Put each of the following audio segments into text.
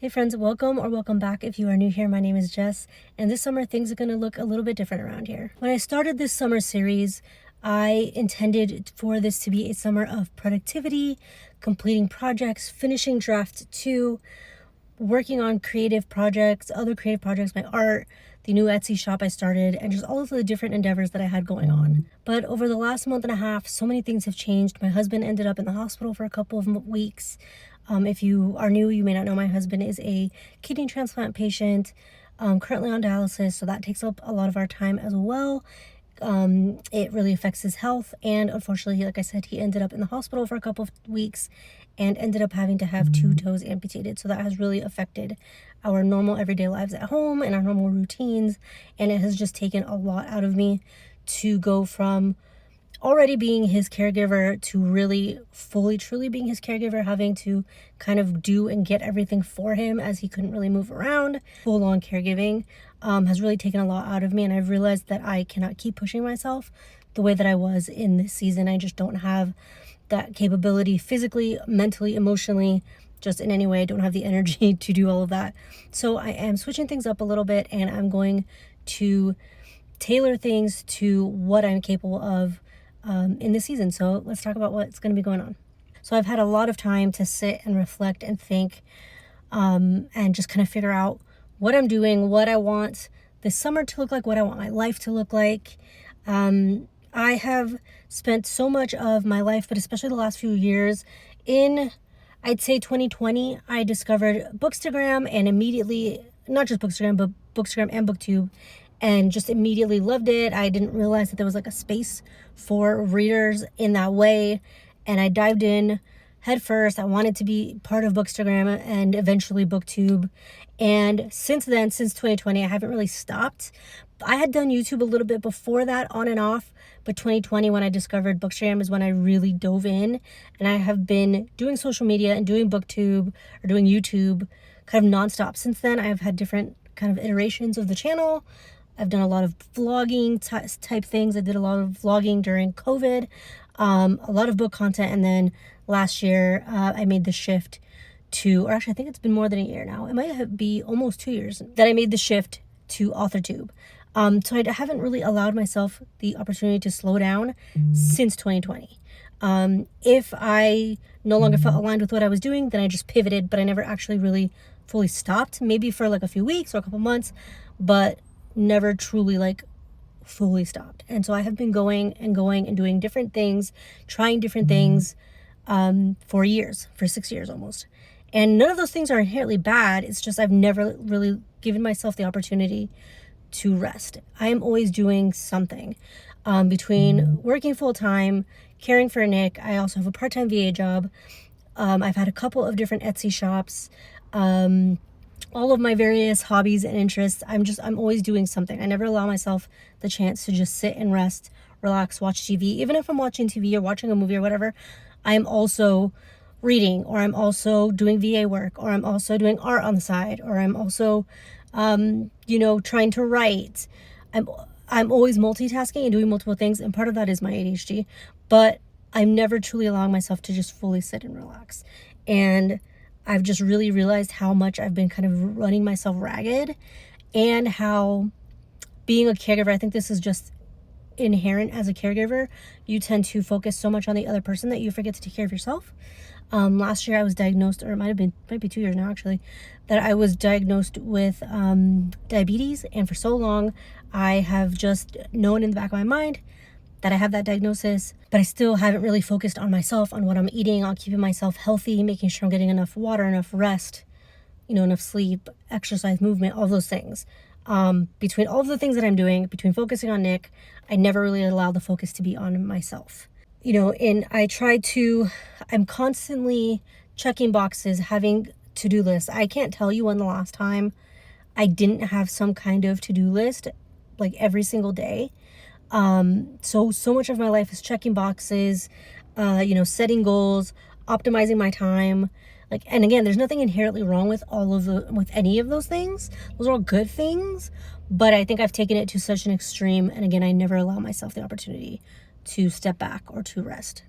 Hey friends, welcome or welcome back if you are new here. My name is Jess, and this summer things are going to look a little bit different around here. When I started this summer series, I intended for this to be a summer of productivity, completing projects, finishing draft 2, working on creative projects, other creative projects, my art, the new Etsy shop I started, and just all of the different endeavors that I had going on. But over the last month and a half, so many things have changed. My husband ended up in the hospital for a couple of weeks. If you are new, you may not know my husband is a kidney transplant patient, currently on dialysis, so that takes up a lot of our time as well. It really affects his health, and unfortunately, like I said, he ended up in the hospital for a couple of weeks and ended up having to have 2 toes amputated. So that has really affected our normal everyday lives at home and our normal routines, and it has just taken a lot out of me to go from already being his caregiver to really fully truly being his caregiver, having to kind of do and get everything for him as he couldn't really move around. Full-on caregiving has really taken a lot out of me, and I've realized that I cannot keep pushing myself the way that I was in this season. I just don't have that capability physically, mentally, emotionally, just in any way. I don't have the energy to do all of that. So I am switching things up a little bit, and I'm going to tailor things to what I'm capable of in this season. So let's talk about what's going to be going on. So I've had a lot of time to sit and reflect and think, and just kind of figure out what I'm doing, what I want this summer to look like, what I want my life to look like. I have spent so much of my life, but especially the last few years, in, I'd say 2020, I discovered Bookstagram, and immediately, not just Bookstagram, but Bookstagram and BookTube, and just immediately loved it. I didn't realize that there was like a space for readers in that way, and I dived in head first. I wanted to be part of Bookstagram and eventually BookTube, and since then, since 2020, I haven't really stopped. I had done YouTube a little bit before that, on and off, but 2020, when I discovered Bookstagram, is when I really dove in, and I have been doing social media and doing BookTube or doing YouTube kind of nonstop since then. I have had different kind of iterations of the channel. I've done a lot of vlogging type things. I did a lot of vlogging during COVID, a lot of book content, and then last year I made the shift to, or actually I think it's been more than a year now. It might be almost 2 years that I made the shift to AuthorTube. So I haven't really allowed myself the opportunity to slow down since 2020. If I no longer felt aligned with what I was doing, then I just pivoted, but I never actually really fully stopped, maybe for like a few weeks or a couple months, but never truly like fully stopped. And so I have been going and doing different things, trying different things for years, for 6 years almost. And none of those things are inherently bad. It's just I've never really given myself the opportunity to rest. I am always doing something between working full-time, caring for Nick. I also have a part-time VA job. I've had a couple of different Etsy shops, all of my various hobbies and interests. I'm always doing something. I never allow myself the chance to just sit and rest, relax, watch TV. Even if I'm watching TV or watching a movie or whatever, I'm also reading, or I'm also doing VA work, or I'm also doing art on the side, or I'm also trying to write. I'm always multitasking and doing multiple things, and part of that is my ADHD, but I'm never truly allowing myself to just fully sit and relax. And I've just really realized how much I've been kind of running myself ragged, and how being a caregiver, I think this is just inherent as a caregiver, you tend to focus so much on the other person that you forget to take care of yourself. Last year I was diagnosed, or it might be 2 years now actually, that I was diagnosed with diabetes, and for so long I have just known in the back of my mind that I have that diagnosis, but I still haven't really focused on myself, on what I'm eating, on keeping myself healthy, making sure I'm getting enough water, enough rest, enough sleep, exercise, movement, all those things. Between all of the things that I'm doing, between focusing on Nick, I never really allow the focus to be on myself. And I'm constantly checking boxes, having to-do lists. I can't tell you when the last time I didn't have some kind of to-do list, like every single day. So much of my life is checking boxes, setting goals, optimizing my time. And again, there's nothing inherently wrong with with any of those things. Those are all good things, but I think I've taken it to such an extreme. And again, I never allow myself the opportunity to step back or to rest.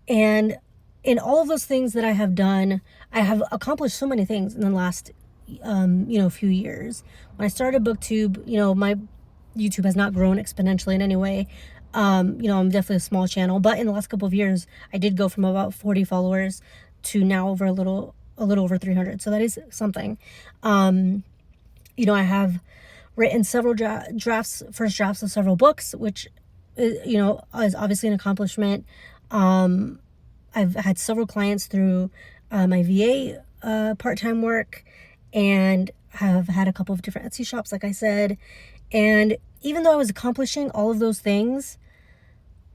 And in all of those things that I have done, I have accomplished so many things in the last few years. When I started BookTube, my YouTube has not grown exponentially in any way. I'm definitely a small channel, but in the last couple of years, I did go from about 40 followers to now over a little over 300. So that is something. I have written several first drafts of several books, which, is obviously an accomplishment. I've had several clients through my VA part-time work, and have had a couple of different Etsy shops, like I said. And even though I was accomplishing all of those things,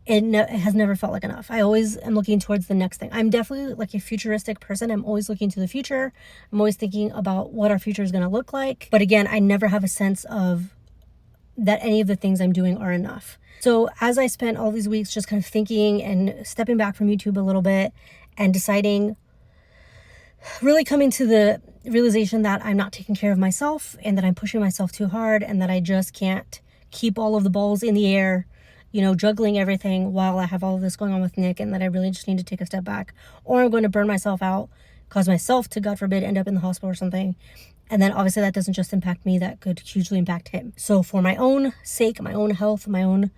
it has never felt like enough. I always am looking towards the next thing. I'm definitely like a futuristic person. I'm always looking to the future. I'm always thinking about what our future is going to look like. But again, I never have a sense of that any of the things I'm doing are enough. So as I spent all these weeks just kind of thinking and stepping back from YouTube a little bit and deciding, really coming to the realization that I'm not taking care of myself and that I'm pushing myself too hard and that I just can't keep all of the balls in the air, juggling everything while I have all of this going on with Nick, and that I really just need to take a step back, or I'm going to burn myself out, cause myself to, God forbid, end up in the hospital or something. And then obviously that doesn't just impact me, that could hugely impact him. So for my own sake, my own health, my own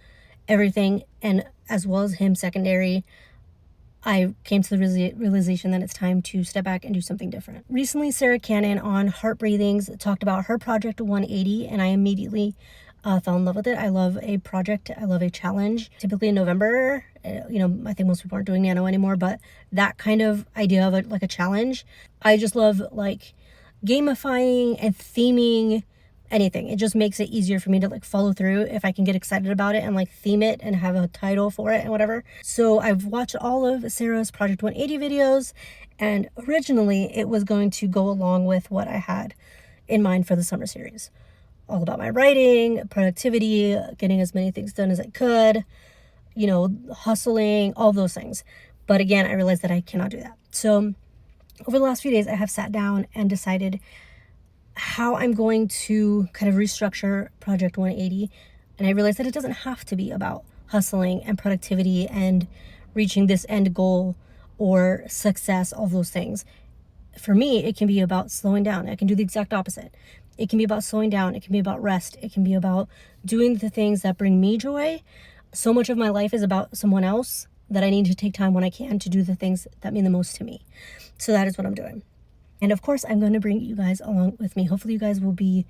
everything, and as well as him secondary, I came to the realization that it's time to step back and do something different. Recently, Sarah Cannon on Heart Breathings talked about her Project 180, and I immediately fell in love with it. I love a project. I love a challenge. Typically in November, I think most people aren't doing nano anymore, but that kind of idea of like a challenge, I just love like gamifying and theming anything. It just makes it easier for me to like follow through if I can get excited about it and like theme it and have a title for it and whatever. So I've watched all of Sarah's Project 180 videos, and originally it was going to go along with what I had in mind for the summer series. All about my writing, productivity, getting as many things done as I could, hustling, all those things. But again, I realized that I cannot do that. So over the last few days, I have sat down and decided how I'm going to kind of restructure Project 180. And I realized that it doesn't have to be about hustling and productivity and reaching this end goal or success, all those things. For me, it can be about slowing down. I can do the exact opposite. It can be about slowing down. It can be about rest. It can be about doing the things that bring me joy. So much of my life is about someone else that I need to take time when I can to do the things that mean the most to me. So that is what I'm doing. And of course, I'm going to bring you guys along with me. Hopefully you guys will be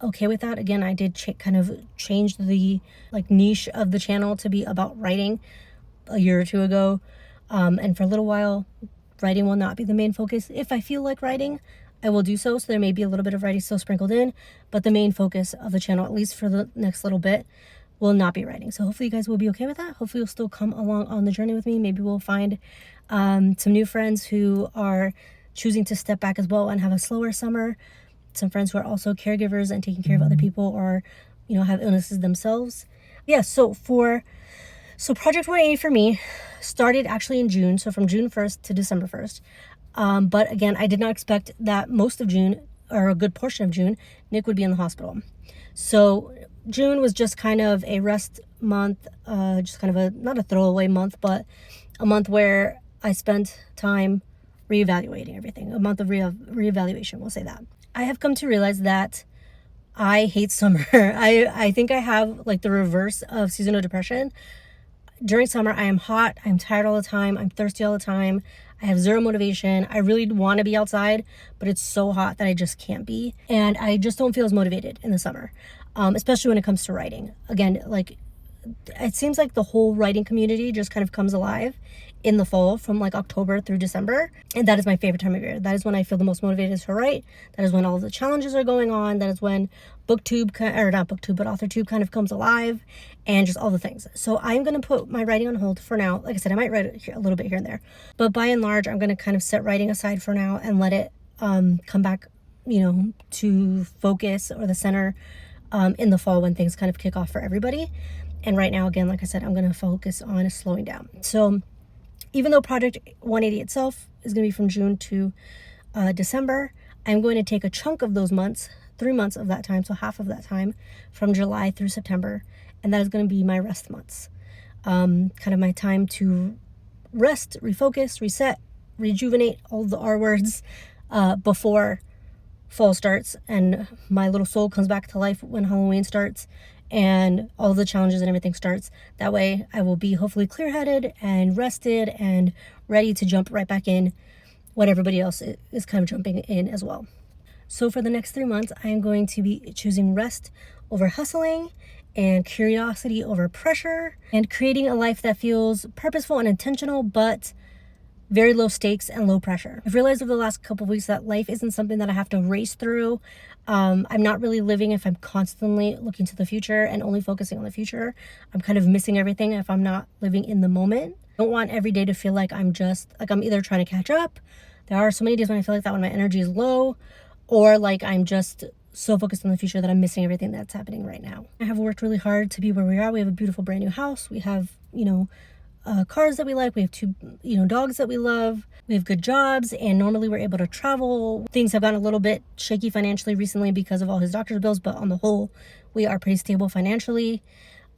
okay with that. Again, I did kind of change the like niche of the channel to be about writing a year or two ago. And for a little while, writing will not be the main focus. If I feel like writing, I will do so. So there may be a little bit of writing still sprinkled in, but the main focus of the channel, at least for the next little bit, will not be writing. So hopefully you guys will be okay with that. Hopefully you'll still come along on the journey with me. Maybe we'll find some new friends who are choosing to step back as well and have a slower summer. Some friends who are also caregivers and taking care of other people, or have illnesses themselves. Yeah, so Project 180 for me started actually in June, so from June 1st to December 1st. But again, I did not expect that most of June, or a good portion of June, Nick would be in the hospital. So June was just kind of a rest month, just kind of not a throwaway month, but a month where I spent time reevaluating everything. A month of reevaluation, we'll say that. I have come to realize that I hate summer. I think I have like the reverse of seasonal depression. During summer, I am hot, I'm tired all the time, I'm thirsty all the time, I have zero motivation. I really want to be outside, but it's so hot that I just can't be. And I just don't feel as motivated in the summer, especially when it comes to writing. Again, like it seems like the whole writing community just kind of comes alive in the fall from like October through December. And that is my favorite time of year. That is when I feel the most motivated to write. That is when all the challenges are going on. That is when BookTube, or not BookTube, but AuthorTube kind of comes alive, and just all the things. So I'm going to put my writing on hold for now. Like I said, I might write it a little bit here and there, but by and large, I'm going to kind of set writing aside for now and let it come back, to focus or the center in the fall when things kind of kick off for everybody. And right now, again, like I said, I'm going to focus on slowing down. So even though Project 180 itself is going to be from June to December, I'm going to take a chunk of those months, 3 months of that time, so half of that time, from July through September, and that is going to be my rest months. Kind of my time to rest, refocus, reset, rejuvenate, all the R words, before fall starts and my little soul comes back to life when Halloween starts and all the challenges and everything starts. That way I will be hopefully clear-headed and rested and ready to jump right back in what everybody else is kind of jumping in as well. So for the next 3 months, I am going to be choosing rest over hustling and curiosity over pressure and creating a life that feels purposeful and intentional, but very low stakes and low pressure. I've realized over the last couple of weeks that life isn't something that I have to race through. I'm not really living if I'm constantly looking to the future and only focusing on the future. I'm kind of missing everything if I'm not living in the moment. I don't want every day to feel like I'm either trying to catch up. There are so many days when I feel like that when my energy is low, or like I'm just so focused on the future that I'm missing everything that's happening right now. I have worked really hard to be where we are. We have a beautiful brand new house. We have, cars that we like. We have 2, dogs that we love. We have good jobs, and normally we're able to travel. Things have gotten a little bit shaky financially recently because of all his doctor's bills, but on the whole, we are pretty stable financially.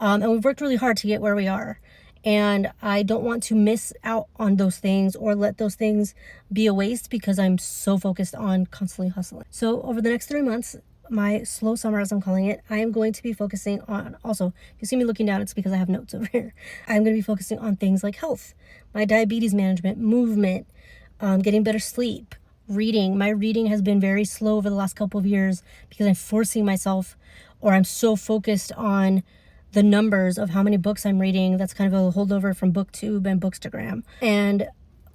And we've worked really hard to get where we are. And I don't want to miss out on those things or let those things be a waste because I'm so focused on constantly hustling. So over the next 3 months, my slow summer, as I'm calling it, I am going to be focusing on, also, if you see me looking down, it's because I have notes over here. I'm going to be focusing on things like health, my diabetes management, movement, getting better sleep, reading. My reading has been very slow over the last couple of years because I'm forcing myself, or I'm so focused on the numbers of how many books I'm reading. That's kind of a holdover from BookTube and Bookstagram. And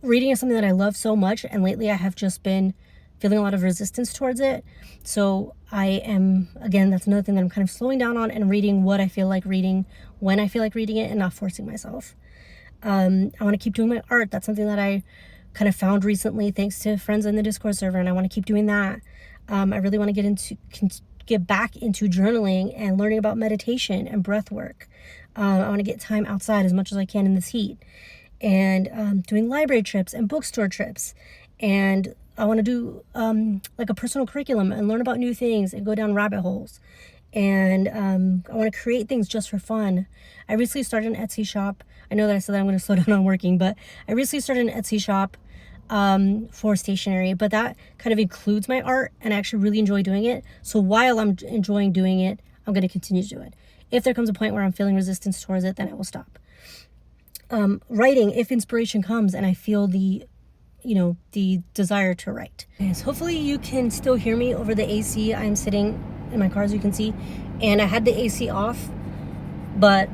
reading is something that I love so much, and lately I have just been feeling a lot of resistance towards it. So I am, again, that's another thing that I'm kind of slowing down on and reading what I feel like reading when I feel like reading it and not forcing myself. I want to keep doing my art. That's something that I kind of found recently thanks to friends in the Discord server, and I want to keep doing that. I really want to get back into journaling and learning about meditation and breath work. I want to get time outside as much as I can in this heat, and doing library trips and bookstore trips. And I want to do like a personal curriculum and learn about new things and go down rabbit holes. And I want to create things just for fun. I recently started an Etsy shop. I know that I said that I'm going to slow down on working, but I recently started an Etsy shop for stationery, but that kind of includes my art, and I actually really enjoy doing it. So while I'm enjoying doing it, I'm going to continue to do it. If there comes a point where I'm feeling resistance towards it, then I will stop. Writing, if inspiration comes and I feel the desire to write. Yes, hopefully you can still hear me over the AC. I'm sitting in my car, as you can see, and I had the AC off, but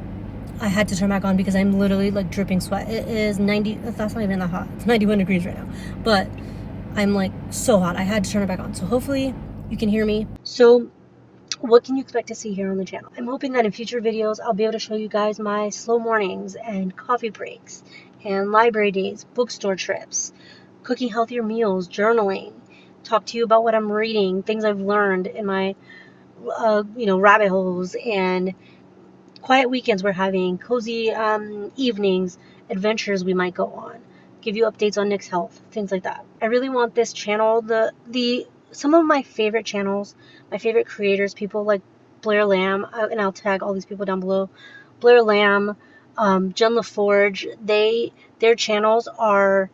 I had to turn back on because I'm literally like dripping sweat. It is 90, that's not even that hot. It's 91 degrees right now, but I'm like so hot. I had to turn it back on. So hopefully you can hear me. So what can you expect to see here on the channel? I'm hoping that in future videos, I'll be able to show you guys my slow mornings and coffee breaks and library days, bookstore trips, cooking healthier meals, journaling, talk to you about what I'm reading, things I've learned in my, rabbit holes, and quiet weekends we're having, cozy evenings, adventures we might go on, give you updates on Nick's health, things like that. I really want this channel, some of my favorite channels, my favorite creators, people like Blair Lamb, and I'll tag all these people down below, Blair Lamb, Jen Lefforge, their channels are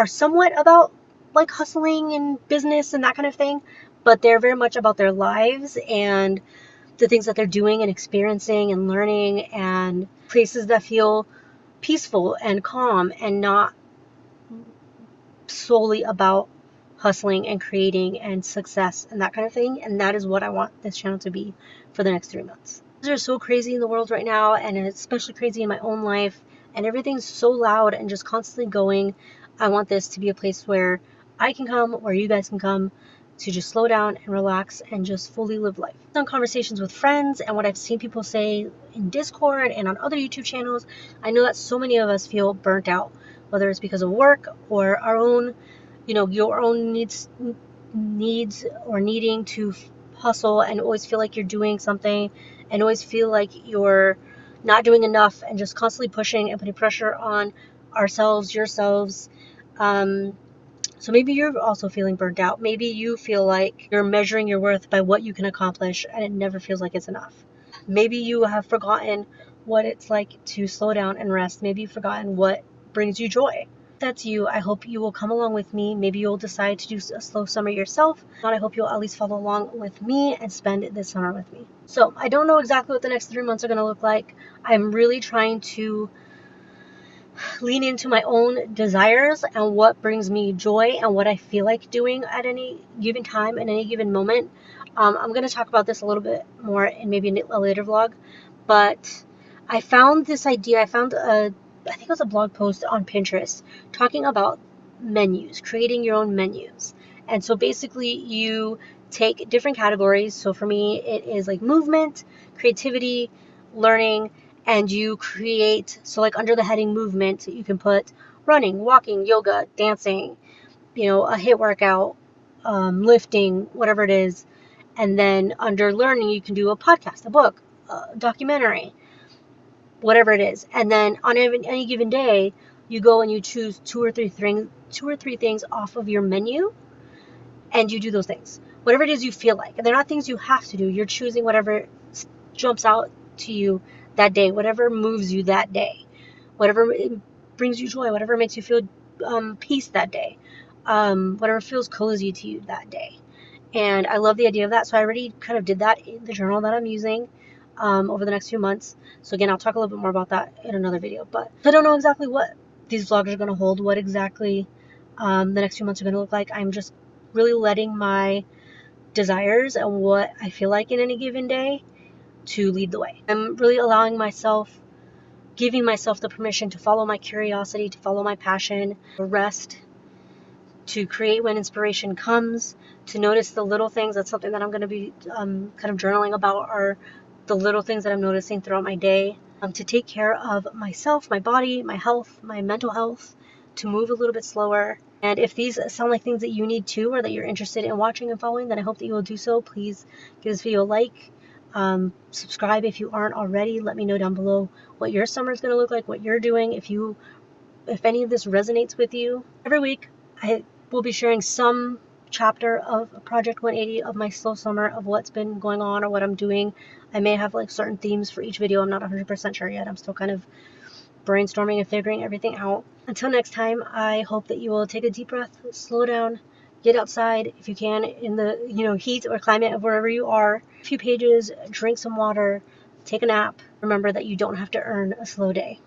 somewhat about like hustling and business and that kind of thing, but they're very much about their lives and the things that they're doing and experiencing and learning, and places that feel peaceful and calm and not solely about hustling and creating and success and that kind of thing. And that is what I want this channel to be for the next 3 months. Things are so crazy in the world right now, and it's especially crazy in my own life, and everything's so loud and just constantly going. I want this to be a place where I can come, where you guys can come, to just slow down and relax and just fully live life. On conversations with friends and what I've seen people say in Discord and on other YouTube channels, I know that so many of us feel burnt out, whether it's because of work or our own, your own needs or needing to hustle and always feel like you're doing something and always feel like you're not doing enough and just constantly pushing and putting pressure on ourselves, yourselves. So maybe you're also feeling burnt out. Maybe you feel like you're measuring your worth by what you can accomplish and it never feels like it's enough. Maybe you have forgotten what it's like to slow down and rest. Maybe you've forgotten what brings you joy. that's you, I hope you will come along with me. Maybe you'll decide to do a slow summer yourself. If not, I hope you'll at least follow along with me and spend this summer with me. So I don't know exactly what the next 3 months are going to look like. I'm really trying to lean into my own desires and what brings me joy and what I feel like doing at any given time and any given moment. I'm going to talk about this a little bit more in maybe a later vlog, but I found this idea. I found I think it was a blog post on Pinterest talking about menus, creating your own menus. And so basically you take different categories. So for me, it is like movement, creativity, learning, and you create, so like under the heading movement, you can put running, walking, yoga, dancing, a HIIT workout, lifting, whatever it is. And then under learning, you can do a podcast, a book, a documentary, whatever it is. And then on any given day, you go and you choose two or three things off of your menu, and you do those things. Whatever it is you feel like. And they're not things you have to do. You're choosing whatever jumps out to you that day, whatever moves you that day, whatever brings you joy, whatever makes you feel peace that day, whatever feels cozy to you that day. And I love the idea of that. So I already kind of did that in the journal that I'm using over the next few months. So again, I'll talk a little bit more about that in another video. But I don't know exactly what these vlogs are going to hold, what exactly the next few months are going to look like. I'm just really letting my desires and what I feel like in any given day to lead the way. I'm really allowing myself, giving myself the permission to follow my curiosity, to follow my passion, to rest, to create when inspiration comes, to notice the little things. That's something that I'm going to be kind of journaling about, are the little things that I'm noticing throughout my day. To take care of myself, my body, my health, my mental health, to move a little bit slower. And if these sound like things that you need too, or that you're interested in watching and following, then I hope that you will do so. Please give this video a like. Subscribe if you aren't already. Let me know down below what your summer is going to look like, what you're doing, if any of this resonates with you. Every week I will be sharing some chapter of Project 180 of my slow summer, of what's been going on or what I'm doing. I may have like certain themes for each video. I'm not 100% sure yet. I'm still kind of brainstorming and figuring everything out. Until next time, I hope that you will take a deep breath, slow down, get outside if you can in the heat or climate of wherever you are. A few pages, drink some water, take a nap. Remember that you don't have to earn a slow day.